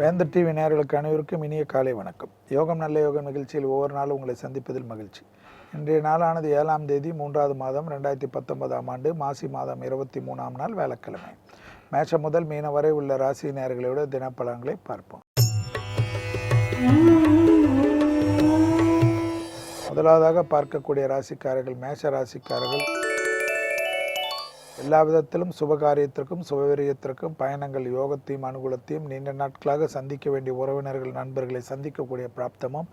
வேந்தர் டிவி நேயர்களுக்கு அனைவருக்கும் இனிய காலை வணக்கம். யோகம் நல்ல யோகம் நிகழ்ச்சியில் ஒவ்வொரு நாளும் உங்களை சந்திப்பதில் மகிழ்ச்சி. இன்றைய நாளானது 7ஆம் தேதி 3வது மாதம் 2019ஆம் ஆண்டு மாசி மாதம் 23ஆம் நாள் வியாழக்கிழமை. மேஷம் முதல் மீன வரை உள்ள ராசி நேயர்களோட தினப்பலன்களை பார்ப்போம். முதலாவதாக பார்க்கக்கூடிய ராசிக்காரர்கள் மேஷ ராசிக்காரர்கள். எல்லா விதத்திலும் சுபகாரியத்திற்கும் சுபவிரியத்திற்கும் பயணங்கள் யோகத்தையும் அனுகூலத்தையும் நீண்ட நாட்களாக சந்திக்க வேண்டிய உறவினர்கள் நண்பர்களை சந்திக்கக்கூடிய பிராப்தமும்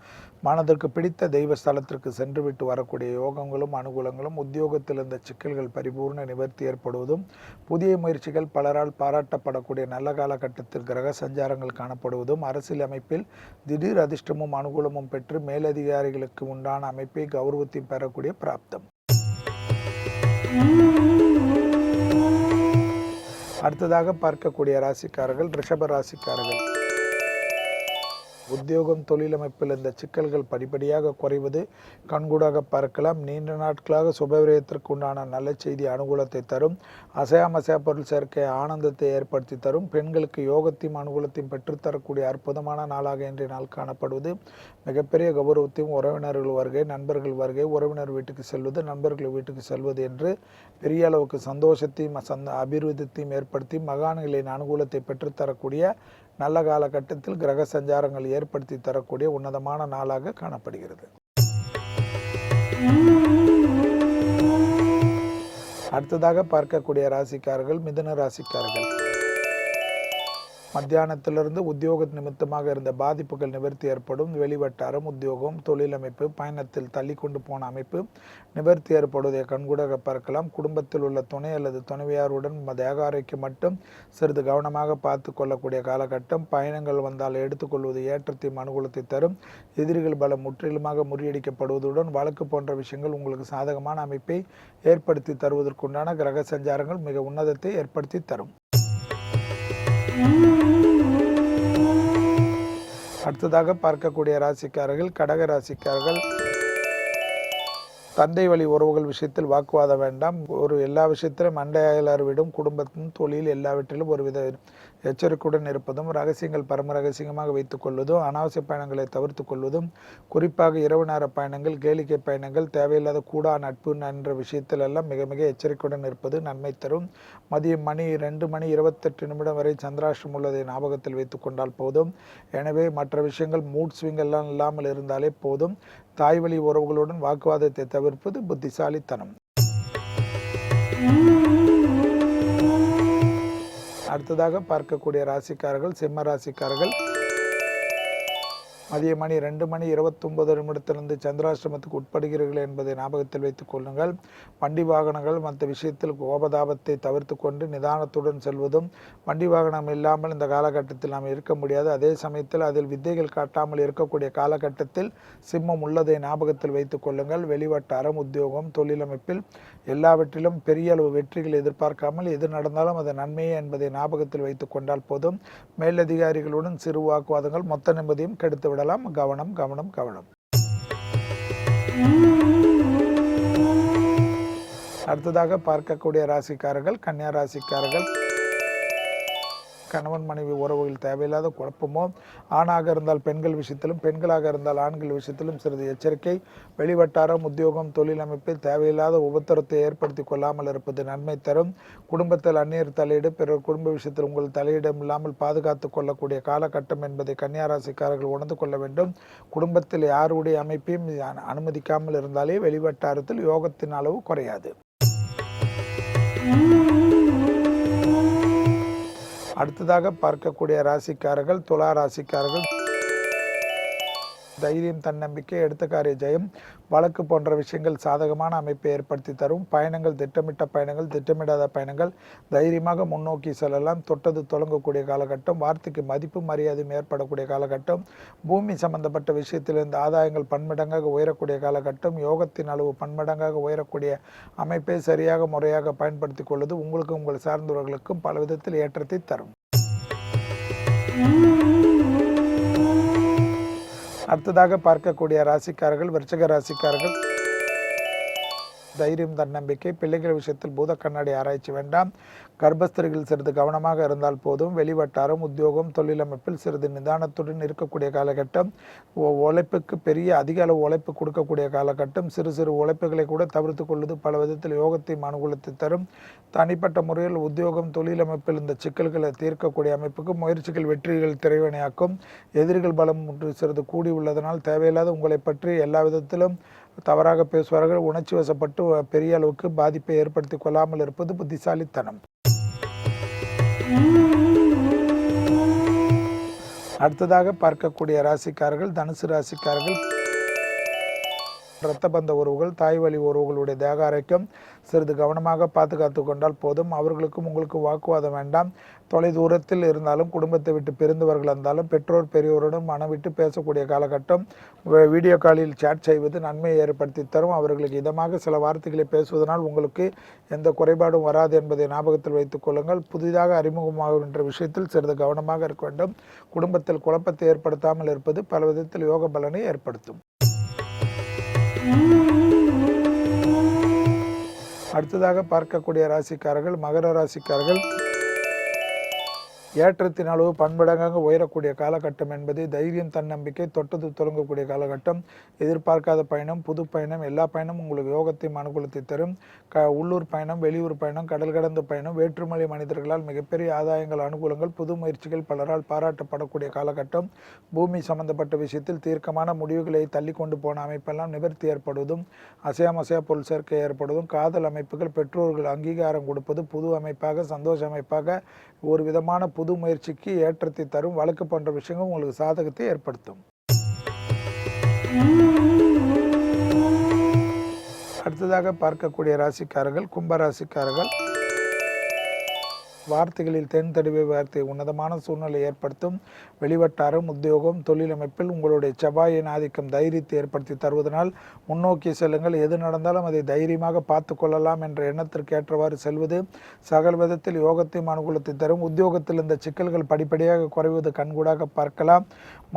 மனதிற்கு பிடித்த தெய்வ ஸ்தலத்திற்கு சென்று விட்டு வரக்கூடிய யோகங்களும் அனுகூலங்களும் உத்தியோகத்தில் இருந்த சிக்கல்கள் பரிபூர்ண நிவர்த்தி ஏற்படுவதும் புதிய முயற்சிகள் பலரால் பாராட்டப்படக்கூடிய நல்ல காலகட்டத்தில் கிரக சஞ்சாரங்கள் காணப்படுவதும் அரசியல் அமைப்பில் திடீர் அதிர்ஷ்டமும் அனுகூலமும் பெற்று மேலதிகாரிகளுக்கு உண்டான அமைப்பை கௌரவத்தையும் பெறக்கூடிய பிராப்தம். அடுத்ததாக பார்க்கக்கூடிய ராசிக்காரர்கள் ரிஷப ராசிக்காரர்கள். உத்தியோகம் தொழிலமைப்பில் இந்த சிக்கல்கள் படிப்படியாக குறைவது கண்கூடாக பார்க்கலாம். நீண்ட நாட்களாக சுபவிரயத்திற்கு உண்டான நல்ல செய்தி அனுகூலத்தை தரும். அசையா பொருள் சேர்க்கை ஆனந்தத்தை ஏற்படுத்தி தரும். பெண்களுக்கு யோகத்தையும் அனுகூலத்தையும் பெற்றுத்தரக்கூடிய அற்புதமான நாளாக இன்றைய நாள் காணப்படுவது மிகப்பெரிய கௌரவத்தையும் உறவினர்கள் வருகை நண்பர்கள் வருகை உறவினர் வீட்டுக்கு செல்வது நண்பர்கள் வீட்டுக்கு செல்வது என்று பெரிய அளவுக்கு சந்தோஷத்தையும் அபிவிருத்தியையும் ஏற்படுத்தி மகான்களின் அனுகூலத்தை பெற்றுத்தரக்கூடிய நல்ல காலகட்டத்தில் கிரக சஞ்சாரங்கள் ஏற்படுத்தி தரக்கூடிய உன்னதமான நாளாக காணப்படுகிறது. அடுத்ததாக பார்க்கக்கூடிய ராசிக்காரர்கள் மிதுன ராசிக்காரர்கள். மத்தியானத்திலிருந்து உத்தியோக நிமித்தமாக இருந்த பாதிப்புகள் நிவர்த்தி ஏற்படும். வெளிவட்டாரம் உத்தியோகம் தொழிலமைப்பு பயணத்தில் தள்ளி கொண்டு போன அமைப்பு நிவர்த்தி ஏற்படுவதை கண்கூடாக பார்க்கலாம். குடும்பத்தில் உள்ள துணை அல்லது துணைவியாருடன் தேக ஆரோக்கியம் மட்டும் சிறிது கவனமாக பார்த்து கொள்ளக்கூடிய காலகட்டம். பயணங்கள் வந்தால் எடுத்துக்கொள்வது ஏற்றத்தையும் அனுகூலத்தை தரும். எதிரிகள் பலம் முற்றிலுமாக முறியடிக்கப்படுவதுடன் வழக்கு போன்ற விஷயங்கள் உங்களுக்கு சாதகமான அமைப்பை ஏற்படுத்தி தருவதற்குண்டான கிரக சஞ்சாரங்கள் மிக உன்னதத்தை ஏற்படுத்தி தரும். அடுத்ததாக பார்க்கக்கூடிய ராசிக்காரர்கள் கடக ராசிக்காரர்கள். தந்தை வழி உறவுகள் விஷயத்தில் வாக்குவாதம் வேண்டாம். எல்லா விஷயத்திலும் அண்டையாளர்விடும் குடும்பத்தின் தொழில் எல்லாவற்றிலும் ஒருவித எச்சரிக்கையுடன் இருப்பதும் ரகசியங்கள் பரம ரகசியமாக வைத்துக் கொள்வதும் அனாவசிய பயணங்களை தவிர்த்து கொள்வதும் குறிப்பாக இரவு நேர பயணங்கள் கேளிக்கை பயணங்கள் தேவையில்லாத கூடா நட்பு என்ற விஷயத்தில் எல்லாம் மிக மிக எச்சரிக்கையுடன் இருப்பது நன்மை தரும். மதியம் 2:28 வரை சந்திராஷ்டிரம் உள்ளதை ஞாபகத்தில் வைத்துக் கொண்டால் போதும். எனவே மற்ற விஷயங்கள் மூட் ஸ்விங் எல்லாம் இல்லாமல் இருந்தாலே போதும். தாய் வழி உறவுகளுடன் வாக்குவாதத்தை தவிர்ப்பது புத்திசாலித்தனம். அடுத்ததாக பார்க்கக்கூடிய ராசிக்காரர்கள் சிம்ம ராசிக்காரர்கள். மதியம் 2:29 சந்திராஷ்டிரமத்துக்கு உட்படுகிறீர்கள் என்பதை ஞாபகத்தில் வைத்துக் கொள்ளுங்கள். வண்டி வாகனங்கள் மற்ற விஷயத்தில் கோபதாபத்தை தவிர்த்து கொண்டு நிதானத்துடன் செல்வதும் வண்டி வாகனம் இல்லாமல் இந்த காலகட்டத்தில் நாம் இருக்க முடியாது. அதே சமயத்தில் அதில் வித்தைகள் காட்டாமல் இருக்கக்கூடிய காலகட்டத்தில் சிம்மம் உள்ளதை ஞாபகத்தில் வைத்துக் கொள்ளுங்கள். வெளிவட்டாரம் உத்தியோகம் தொழிலமைப்பில் எல்லாவற்றிலும் பெரிய அளவு வெற்றிகள் எதிர்பார்க்காமல் எது நடந்தாலும் அது நன்மையே என்பதை ஞாபகத்தில் வைத்துக் கொண்டால் போதும். மேலதிகாரிகளுடன் சிறு வாக்குவாதங்கள் மொத்த நிம்மதியும் கெடுத்து விடலாம். கவனம் கவனம் கவனம். அடுத்ததாக பார்க்கக்கூடிய ராசிக்காரர்கள் கன்னியா ராசிக்காரர்கள். கணவன் மனைவி உறவுகள் தேவையில்லாத குழப்பமோ ஆணாக இருந்தால் பெண்கள் விஷயத்திலும் பெண்களாக இருந்தால் ஆண்கள் விஷயத்திலும் சிறிது எச்சரிக்கை. வெளிவட்டாரம் உத்தியோகம் தொழிலமைப்பில் தேவையில்லாத உபத்திரத்தை ஏற்படுத்தி கொள்ளாமல் இருப்பது நன்மை தரும். குடும்பத்தில் அந்நியர் தலையீடு பிறர் குடும்ப விஷயத்தில் உங்கள் தலையிடம் இல்லாமல் பாதுகாத்து கொள்ளக்கூடிய காலகட்டம் என்பதை கன்னியா ராசிக்காரர்கள் உணர்ந்து கொள்ள வேண்டும். குடும்பத்தில் யாருடைய அமைப்பையும் அனுமதிக்காமல் இருந்தாலே வெளிவட்டாரத்தில் யோகத்தின் அளவு குறையாது. அடுத்ததாக பார்க்கக்கூடிய ராசிக்காரர்கள் துலா ராசிக்காரர்கள். தைரியம் தன்னம்பிக்கை எடுத்த காரிய ஜெயம் வழக்கு போன்ற விஷயங்கள் சாதகமான அமைப்பை ஏற்படுத்தி தரும். பயணங்கள் திட்டமிட்ட பயணங்கள் திட்டமிடாத பயணங்கள் தைரியமாக முன்னோக்கி செல்லலாம். தொட்டது தொடங்கக்கூடிய காலகட்டம். வார்த்தைக்கு மதிப்பு மரியாதையும் ஏற்படக்கூடிய காலகட்டம். பூமி சம்பந்தப்பட்ட விஷயத்தில் இந்த ஆதாயங்கள் பன்மடங்காக உயரக்கூடிய காலகட்டம். யோகத்தின் அளவு பன்மடங்காக உயரக்கூடிய அமைப்பை சரியாக முறையாக பயன்படுத்தி கொள்வது உங்களுக்கும் உங்கள் சார்ந்தவர்களுக்கும் பல விதத்தில் ஏற்றத்தை தரும். அடுத்ததாக பார்க்கக்கூடிய ராசிக்காரர்கள் விருச்சிக ராசிக்காரர்கள். தைரியம், தன்னம்பிக்கை. பிள்ளைகள் விஷயத்தில் பூத கண்ணாடி ஆராய்ச்சி வேண்டாம். கர்ப்பஸ்திரிகள் சிறிது கவனமாக இருந்தால் போதும். வெளிவட்டாரம், உத்தியோகம், தொழிலமைப்பில் சிறிது நிதானத்துடன் இருக்கக்கூடிய காலகட்டம். உழைப்புக்கு அதிக அளவு உழைப்பு கொடுக்கக்கூடிய காலகட்டம். சிறு சிறு உழைப்புகளை கூட தவிர்த்து கொள்வது பல விதத்தில் யோகத்தையும் அனுகூலத்தை தரும். தனிப்பட்ட முறையில் உத்தியோகம், தொழிலமைப்பில் இந்த சிக்கல்களை தீர்க்கக்கூடிய அமைப்புக்கு முயற்சிகள் வெற்றிகள் திரைவினையாக்கும். எதிரிகள் பலம் சிறிது கூடி உள்ளதனால் தேவையில்லாத உங்களை பற்றி எல்லா விதத்திலும் தவறாக பேசுவார்கள். உணர்ச்சி வசப்பட்டு பெரிய அளவுக்கு பாதிப்பை ஏற்படுத்தி கொள்ளாமல் இருப்பது புத்திசாலித்தனம். அடுத்ததாக பார்க்கக்கூடிய ராசிக்காரர்கள் தனுசு ராசிக்காரர்கள். இரத்த பந்த உறவுகள், தாய் வழி உறவுகளுடைய தேக ஆரோக்கியம் சிறிது கவனமாக பாதுகாத்து கொண்டால் போதும். அவர்களுக்கும் உங்களுக்கு வாக்குவாதம் வேண்டாம். தொலை தூரத்தில் இருந்தாலும் குடும்பத்தை விட்டு பிரிந்தவர்கள் இருந்தாலும் பெற்றோர் பெரியோருடன் மனம் விட்டு பேசக்கூடிய காலகட்டம். வீடியோ காலில் சேட் செய்வது நன்மையை ஏற்படுத்தி தரும். அவர்களுக்கு இதமாக சில வார்த்தைகளை பேசுவதனால் உங்களுக்கு எந்த குறைபாடும் வராது என்பதை ஞாபகத்தில் வைத்துக் கொள்ளுங்கள். புதிதாக அறிமுகமாகின்ற விஷயத்தில் சிறிது கவனமாக இருக்க வேண்டும். குடும்பத்தில் குழப்பத்தை ஏற்படுத்தாமல் இருப்பது பல விதத்தில் யோக பலனை ஏற்படுத்தும். அடுத்ததாக பார்க்கக்கூடிய ராசிக்காரர்கள் மகர ராசிக்காரர்கள். ஏற்றத்தின் அளவு பன்மடங்காக உயரக்கூடிய காலகட்டம் என்பது தைரியம், தன்னம்பிக்கை, தொட்டது தொடங்கக்கூடிய காலகட்டம். எதிர்பார்க்காத பயணம், புது பயணம், எல்லா பயணமும் உங்களுக்கு யோகத்தையும் அனுகூலத்தை தரும். உள்ளூர் பயணம், வெளியூர் பயணம், கடல் கடந்த பயணம், வேற்றுமொழி மனிதர்களால் மிகப்பெரிய ஆதாயங்கள், அனுகூலங்கள், புது முயற்சிகள் பலரால் பாராட்டப்படக்கூடிய காலகட்டம். பூமி சம்பந்தப்பட்ட விஷயத்தில் தீர்க்கமான முடிவுகளை தள்ளி கொண்டு போன அமைப்பெல்லாம் நிவர்த்தி ஏற்படுவதும், அசையா பொருள் சேர்க்கை ஏற்படுவதும், காதல் அமைப்புகள் பெற்றோர்கள் அங்கீகாரம் கொடுப்பது, புது அமைப்பாக சந்தோஷ அமைப்பாக ஒரு விதமான புது முயற்சிக்கு ஏற்றத்தை தரும். வழக்கு போன்ற விஷயங்கள் உங்களுக்கு சாதகத்தை ஏற்படுத்தும். அடுத்ததாக பார்க்கக்கூடிய ராசிக்காரர்கள் கும்பராசிக்காரர்கள். வார்த்தைகளில் தென் தடுவை வார்த்தை உன்னதமான சூழ்நிலை ஏற்படுத்தும். வெளிவட்டாரம், உத்தியோகம், தொழிலமைப்பில் உங்களுடைய செவ்வாயின் ஆதிக்கம் தைரியத்தை ஏற்படுத்தி தருவதனால் முன்னோக்கி செல்லுங்கள். எது நடந்தாலும் அதை தைரியமாக பார்த்து கொள்ளலாம் என்ற எண்ணத்திற்கு ஏற்றவாறு செல்வது சகல விதத்தில் யோகத்தையும் அனுகூலத்தை தரும். உத்தியோகத்தில் இந்த சிக்கல்கள் படிப்படியாக குறைவது கண்கூடாக பார்க்கலாம்.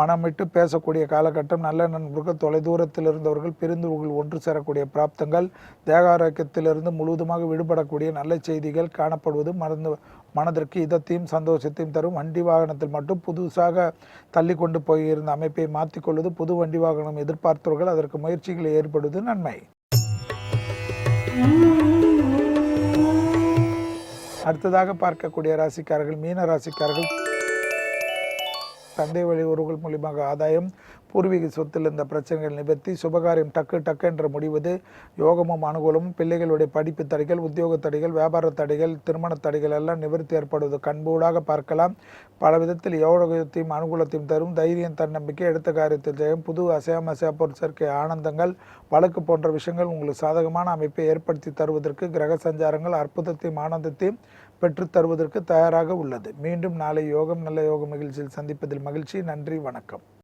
மனம் விட்டு பேசக்கூடிய காலகட்டம். நல்ல நண்பர்கள், தொலைதூரத்தில் இருந்தவர்கள் பிரிந்தவர்கள் ஒன்று சேரக்கூடிய பிராப்தங்கள், தேக ஆரோக்கியத்திலிருந்து முழுவதுமாக விடுபடக்கூடிய நல்ல செய்திகள் காணப்படுவது மனதிற்கு இதத்தையும் சந்தோஷத்தையும் தரும். வண்டி வாகனத்தில் மட்டும் புதுசாக தள்ளி கொண்டு போயிருந்த அமைப்பை மாற்றிக்கொள்வது, புது வண்டி வாகனம் எதிர்பார்த்தவர்கள் அதற்கு முயற்சிகளை ஏற்படுவது நன்மை. அடுத்ததாக பார்க்கக்கூடிய ராசிக்காரர்கள் மீன ராசிக்காரர்கள். தந்தை வழி உறவுகள் மூலியமாக ஆதாயம், பூர்வீக சொத்தில் இருந்த பிரச்சனைகள் நிவர்த்தி, சுபகாரியம் டக்கு என்று முடிவது, யோகமும் அனுகூலமும், பிள்ளைகளுடைய படிப்பு தடைகள், உத்தியோக தடைகள், வியாபார தடைகள், திருமண தடைகள் எல்லாம் நிவர்த்தி ஏற்படுவது கண்பூடாக பார்க்கலாம். பல விதத்தில் யோகத்தையும் அனுகூலத்தையும் தரும். தைரியம், தன்னம்பிக்கை, எடுத்த காரியத்தில் ஜெயம், புது அசையா பொருள் சேர்க்கை, ஆனந்தங்கள், வழக்கு போன்ற விஷயங்கள் உங்களுக்கு சாதகமான அமைப்பை ஏற்படுத்தி தருவதற்கு கிரக சஞ்சாரங்கள் அற்புதத்தையும் ஆனந்தத்தையும் பெற்றுத் தருவதற்கு தயாராக உள்ளது. மீண்டும் நாளை யோகம் நல்ல யோக நிகழ்ச்சியில் சந்திப்பதில் மகிழ்ச்சி. நன்றி, வணக்கம்.